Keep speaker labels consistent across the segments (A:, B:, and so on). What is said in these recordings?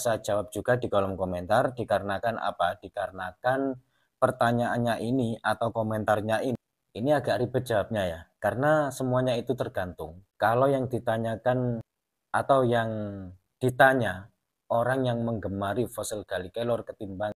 A: saya jawab juga di kolom komentar, dikarenakan apa? Dikarenakan pertanyaannya ini atau komentarnya ini agak ribet jawabnya ya, karena semuanya itu tergantung. Kalau yang ditanyakan atau yang ditanya orang yang menggemari Fossil Gali Kelor ketimbang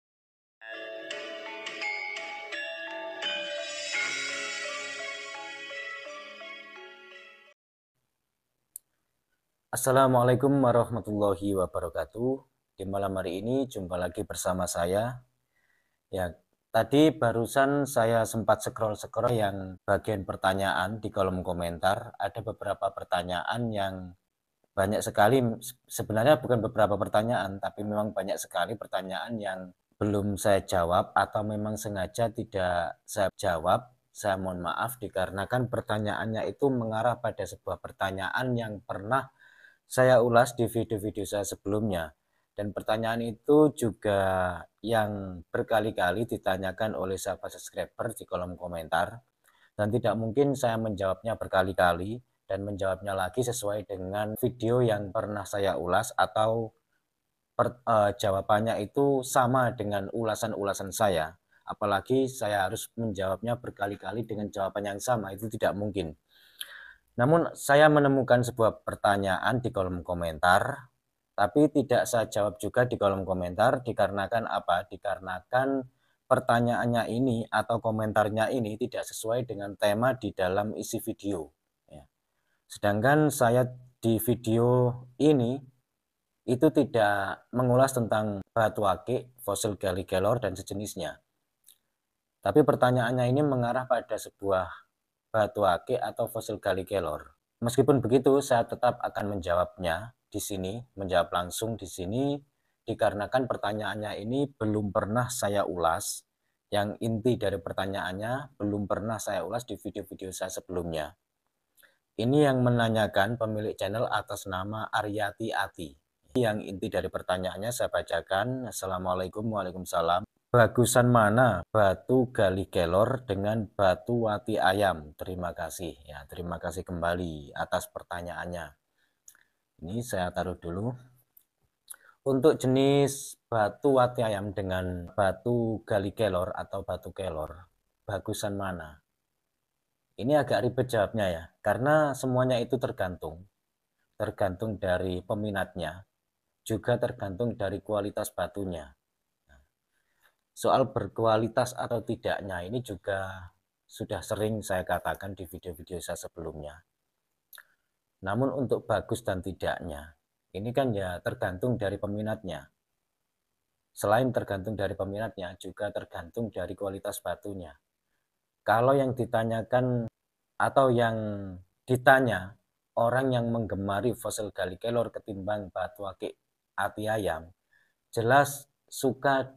A: Assalamualaikum warahmatullahi wabarakatuh. Di malam hari ini jumpa lagi bersama saya. Ya, tadi barusan saya sempat scroll-scroll yang bagian pertanyaan di kolom komentar. Ada beberapa pertanyaan yang banyak sekali, sebenarnya bukan beberapa pertanyaan, tapi memang banyak sekali pertanyaan yang belum saya jawab atau memang sengaja tidak saya jawab. Saya mohon maaf dikarenakan pertanyaannya itu mengarah pada sebuah pertanyaan yang pernah saya ulas di video-video saya sebelumnya. Dan pertanyaan itu juga yang berkali-kali ditanyakan oleh sahabat subscriber di kolom komentar. Dan tidak mungkin saya menjawabnya berkali-kali dan menjawabnya lagi sesuai dengan video yang pernah saya ulas atau jawabannya itu sama dengan ulasan-ulasan saya. Apalagi saya harus menjawabnya berkali-kali dengan jawaban yang sama, itu tidak mungkin. Namun saya menemukan sebuah pertanyaan di kolom komentar, tapi tidak saya jawab juga di kolom komentar dikarenakan apa? Dikarenakan pertanyaannya ini atau komentarnya ini tidak sesuai dengan tema di dalam isi video. Ya. Sedangkan saya di video ini itu tidak mengulas tentang batu akik, fosil Gali Kelor, dan sejenisnya. Tapi pertanyaannya ini mengarah pada sebuah batu akik atau fosil Gali Kelor. Meskipun begitu, saya tetap akan menjawabnya di sini, menjawab langsung di sini, dikarenakan pertanyaannya ini belum pernah saya ulas. Yang inti dari pertanyaannya belum pernah saya ulas di video-video saya sebelumnya. Ini yang menanyakan pemilik channel atas nama Aryati Ati. Yang inti dari pertanyaannya saya bacakan. Assalamualaikum, waalaikumsalam. Bagusan mana batu Gali Kelor dengan batu Wati Ayam? Terima kasih. Ya, terima kasih kembali atas pertanyaannya. Ini saya taruh dulu. Untuk jenis batu Wati Ayam dengan batu Gali Kelor atau batu Kelor, bagusan mana? Ini agak ribet jawabnya ya, karena semuanya itu tergantung. Tergantung dari peminatnya, juga tergantung dari kualitas batunya. Soal berkualitas atau tidaknya ini juga sudah sering saya katakan di video-video saya sebelumnya. Namun untuk bagus dan tidaknya, ini kan ya tergantung dari peminatnya. Selain tergantung dari peminatnya, juga tergantung dari kualitas batunya. Kalau yang ditanyakan atau yang ditanya orang yang menggemari fosil Gali Kelor ketimbang batu akik Ati Ayam, jelas suka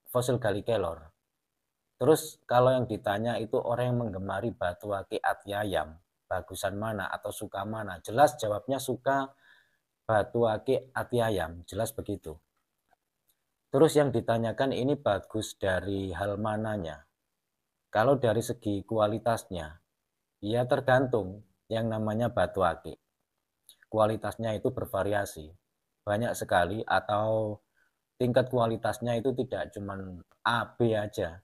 A: fosil Gali Kelor. Terus kalau yang ditanya itu orang yang menggemari batu akik Ati Ayam, bagusan mana atau suka mana? Jelas jawabnya suka batu akik Ati Ayam, jelas begitu. Terus yang ditanyakan ini bagus dari hal mananya? Kalau dari segi kualitasnya, ya tergantung yang namanya batu akik. Kualitasnya itu bervariasi, banyak sekali atau tingkat kualitasnya itu tidak cuma A, B aja.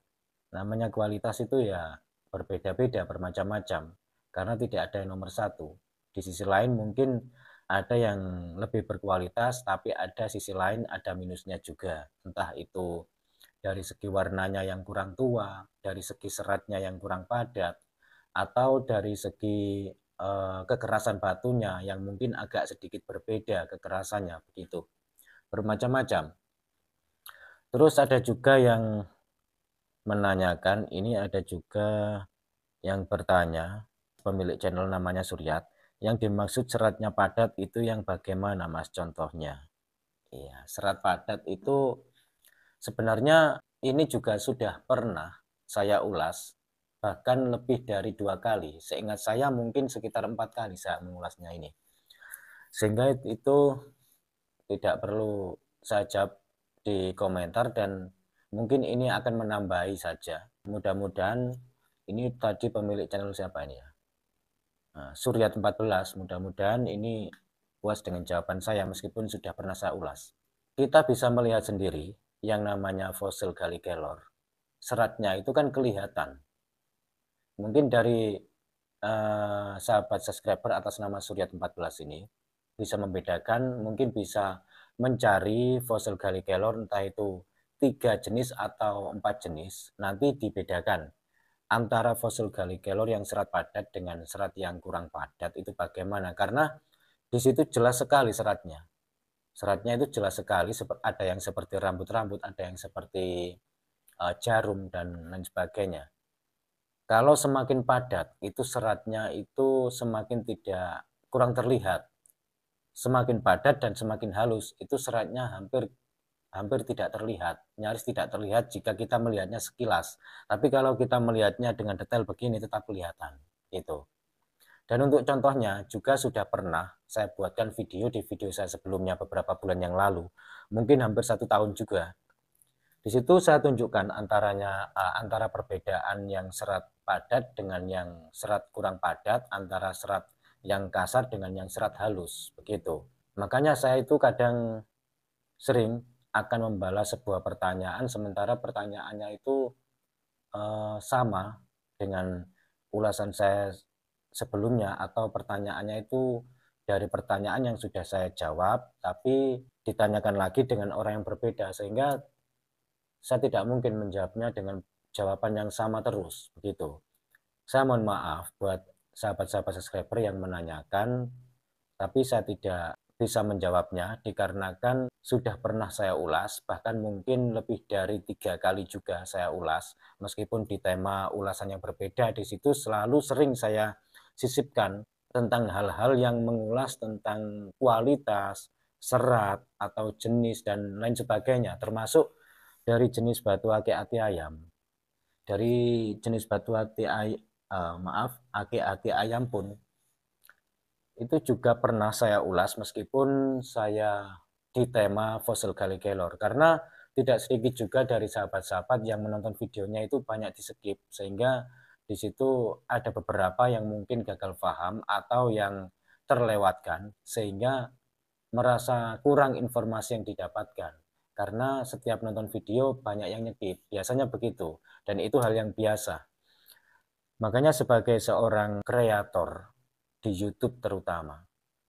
A: Namanya kualitas itu ya berbeda-beda, bermacam-macam, karena tidak ada yang nomor satu. Di sisi lain mungkin ada yang lebih berkualitas, tapi ada sisi lain ada minusnya juga. Entah itu dari segi warnanya yang kurang tua, dari segi seratnya yang kurang padat, atau dari segi kekerasan batunya yang mungkin agak sedikit berbeda kekerasannya, begitu. Bermacam-macam. Terus ada juga yang menanyakan, ini ada juga yang bertanya, pemilik channel namanya Suryat, yang dimaksud seratnya padat itu yang bagaimana Mas contohnya? Iya, serat padat itu sebenarnya ini juga sudah pernah saya ulas, bahkan lebih dari 2 kali. Seingat saya mungkin sekitar 4 kali saya mengulasnya ini. Sehingga itu tidak perlu saya jawab di komentar dan mungkin ini akan menambahi saja. Mudah-mudahan ini tadi pemilik channel siapa ini ya? Nah, Suryat 14, mudah-mudahan ini puas dengan jawaban saya meskipun sudah pernah saya ulas. kita bisa melihat sendiri yang namanya fosil Gallikelor. Seratnya itu kan kelihatan. Mungkin dari sahabat subscriber atas nama Suryat 14 ini bisa membedakan, mungkin bisa mencari fosil Gallikelor entah itu 3 jenis atau 4 jenis, nanti dibedakan antara fosil Gallikelor yang serat padat dengan serat yang kurang padat itu bagaimana, karena di situ jelas sekali seratnya. Seratnya itu jelas sekali, ada yang seperti rambut-rambut, ada yang seperti jarum dan lain sebagainya. Kalau semakin padat, itu seratnya itu semakin kurang terlihat. Semakin padat dan semakin halus, itu seratnya hampir tidak terlihat, nyaris tidak terlihat jika kita melihatnya sekilas. Tapi kalau kita melihatnya dengan detail begini tetap kelihatan. Gitu. Dan untuk contohnya juga sudah pernah saya buatkan video di video saya sebelumnya beberapa bulan yang lalu, mungkin hampir 1 tahun juga. Di situ saya tunjukkan antara perbedaan yang serat padat dengan yang serat kurang padat, antara serat yang kasar dengan yang serat halus, begitu. Makanya saya itu kadang sering akan membalas sebuah pertanyaan sementara pertanyaannya itu sama dengan ulasan saya sebelumnya, atau pertanyaannya itu dari pertanyaan yang sudah saya jawab tapi ditanyakan lagi dengan orang yang berbeda, sehingga saya tidak mungkin menjawabnya dengan jawaban yang sama terus, begitu. Saya mohon maaf buat sahabat-sahabat subscriber yang menanyakan, tapi saya tidak bisa menjawabnya dikarenakan sudah pernah saya ulas, bahkan mungkin lebih dari 3 kali juga saya ulas, meskipun di tema ulasan yang berbeda. Di situ selalu sering saya sisipkan tentang hal-hal yang mengulas tentang kualitas, serat, atau jenis, dan lain sebagainya, termasuk dari jenis batu ake-ake ayam. Dari jenis batu ake-ake ayam pun itu juga pernah saya ulas meskipun saya di tema fosil Gallikelor, karena tidak sedikit juga dari sahabat-sahabat yang menonton videonya itu banyak di skip, sehingga di situ ada beberapa yang mungkin gagal paham atau yang terlewatkan sehingga merasa kurang informasi yang didapatkan, karena setiap nonton video banyak yang nyekip, biasanya begitu, dan itu hal yang biasa. Makanya sebagai seorang kreator di YouTube terutama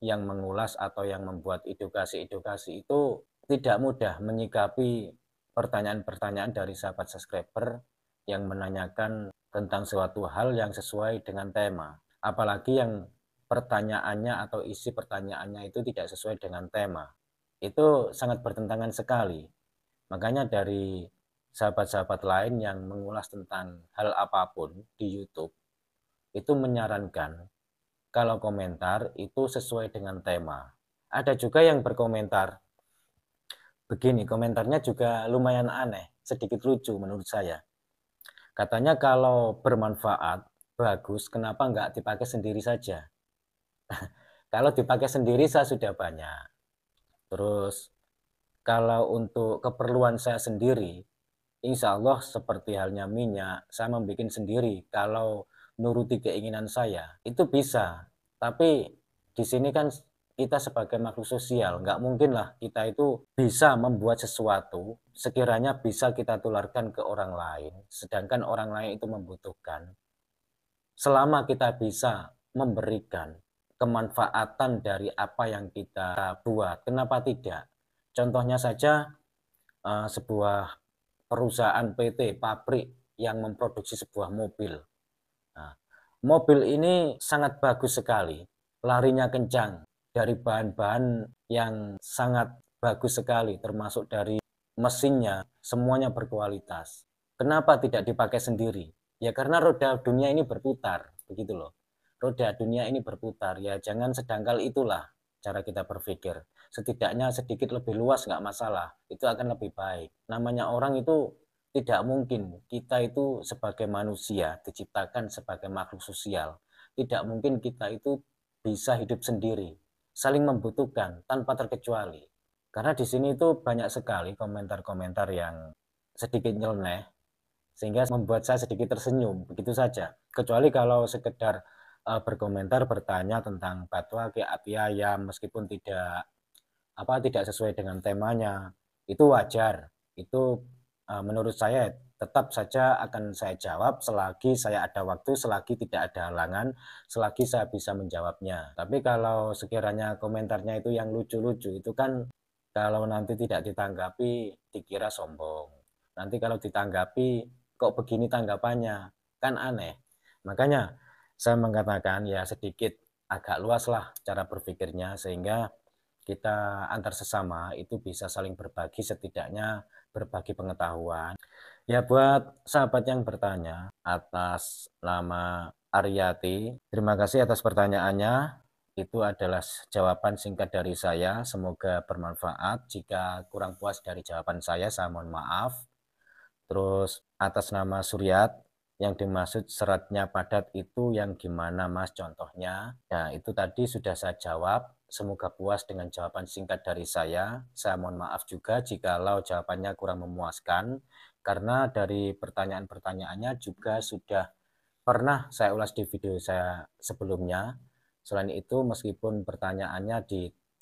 A: yang mengulas atau yang membuat edukasi-edukasi itu tidak mudah menyikapi pertanyaan-pertanyaan dari sahabat subscriber yang menanyakan tentang suatu hal yang sesuai dengan tema. Apalagi yang pertanyaannya atau isi pertanyaannya itu tidak sesuai dengan tema. Itu sangat bertentangan sekali. Makanya dari sahabat-sahabat lain yang mengulas tentang hal apapun di YouTube itu menyarankan kalau komentar itu sesuai dengan tema. Ada juga yang berkomentar begini, komentarnya juga lumayan aneh, sedikit lucu menurut saya. Katanya kalau bermanfaat, bagus, kenapa nggak dipakai sendiri saja? Kalau dipakai sendiri saya sudah banyak. Terus kalau untuk keperluan saya sendiri, insya Allah seperti halnya minyak, saya membuat sendiri. Kalau nuruti keinginan saya, itu bisa. Tapi di sini kan kita sebagai makhluk sosial, nggak mungkin lah kita itu bisa membuat sesuatu, sekiranya bisa kita tularkan ke orang lain, sedangkan orang lain itu membutuhkan. Selama kita bisa memberikan kemanfaatan dari apa yang kita buat, kenapa tidak? Contohnya saja sebuah perusahaan PT, pabrik yang memproduksi sebuah mobil. Nah, mobil ini sangat bagus sekali, larinya kencang, dari bahan-bahan yang sangat bagus sekali, termasuk dari mesinnya, semuanya berkualitas. Kenapa tidak dipakai sendiri? Ya karena roda dunia ini berputar, begitu loh. Roda dunia ini berputar, ya jangan sedangkal itulah cara kita berpikir. Setidaknya sedikit lebih luas nggak masalah, itu akan lebih baik. Namanya orang itu tidak mungkin, kita itu sebagai manusia diciptakan sebagai makhluk sosial. Tidak mungkin kita itu bisa hidup sendiri, saling membutuhkan tanpa terkecuali. Karena di sini itu banyak sekali komentar-komentar yang sedikit nyeleneh, sehingga membuat saya sedikit tersenyum, begitu saja. Kecuali kalau sekedar berkomentar, bertanya tentang fatwa ke ayam, meskipun tidak tidak sesuai dengan temanya, itu wajar. Itu menurut saya tetap saja akan saya jawab selagi saya ada waktu, selagi tidak ada halangan, selagi saya bisa menjawabnya. Tapi kalau sekiranya komentarnya itu yang lucu-lucu, itu kan kalau nanti tidak ditanggapi dikira sombong. Nanti kalau ditanggapi kok begini tanggapannya, kan aneh. Makanya saya mengatakan ya sedikit agak luas lah cara berpikirnya, sehingga kita antar sesama itu bisa saling berbagi, setidaknya berbagi pengetahuan. Ya buat sahabat yang bertanya atas nama Aryati, terima kasih atas pertanyaannya. Itu adalah jawaban singkat dari saya, semoga bermanfaat. Jika kurang puas dari jawaban saya mohon maaf. Terus atas nama Suryat, yang dimaksud seratnya padat itu yang gimana Mas contohnya? Nah itu tadi sudah saya jawab, semoga puas dengan jawaban singkat dari saya. Saya mohon maaf juga jikalau jawabannya kurang memuaskan, karena dari pertanyaan-pertanyaannya juga sudah pernah saya ulas di video saya sebelumnya. Selain itu, meskipun pertanyaannya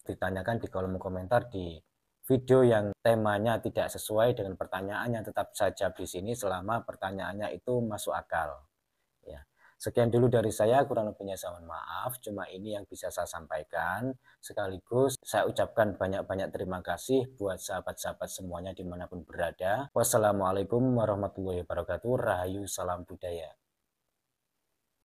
A: ditanyakan di kolom komentar di video yang temanya tidak sesuai dengan pertanyaannya, tetap saja di sini selama pertanyaannya itu masuk akal. Ya. Sekian dulu dari saya, kurang lebihnya saya mohon maaf, cuma ini yang bisa saya sampaikan. Sekaligus saya ucapkan banyak-banyak terima kasih buat sahabat-sahabat semuanya dimanapun berada. Wassalamualaikum warahmatullahi wabarakatuh. Rahayu, salam budaya.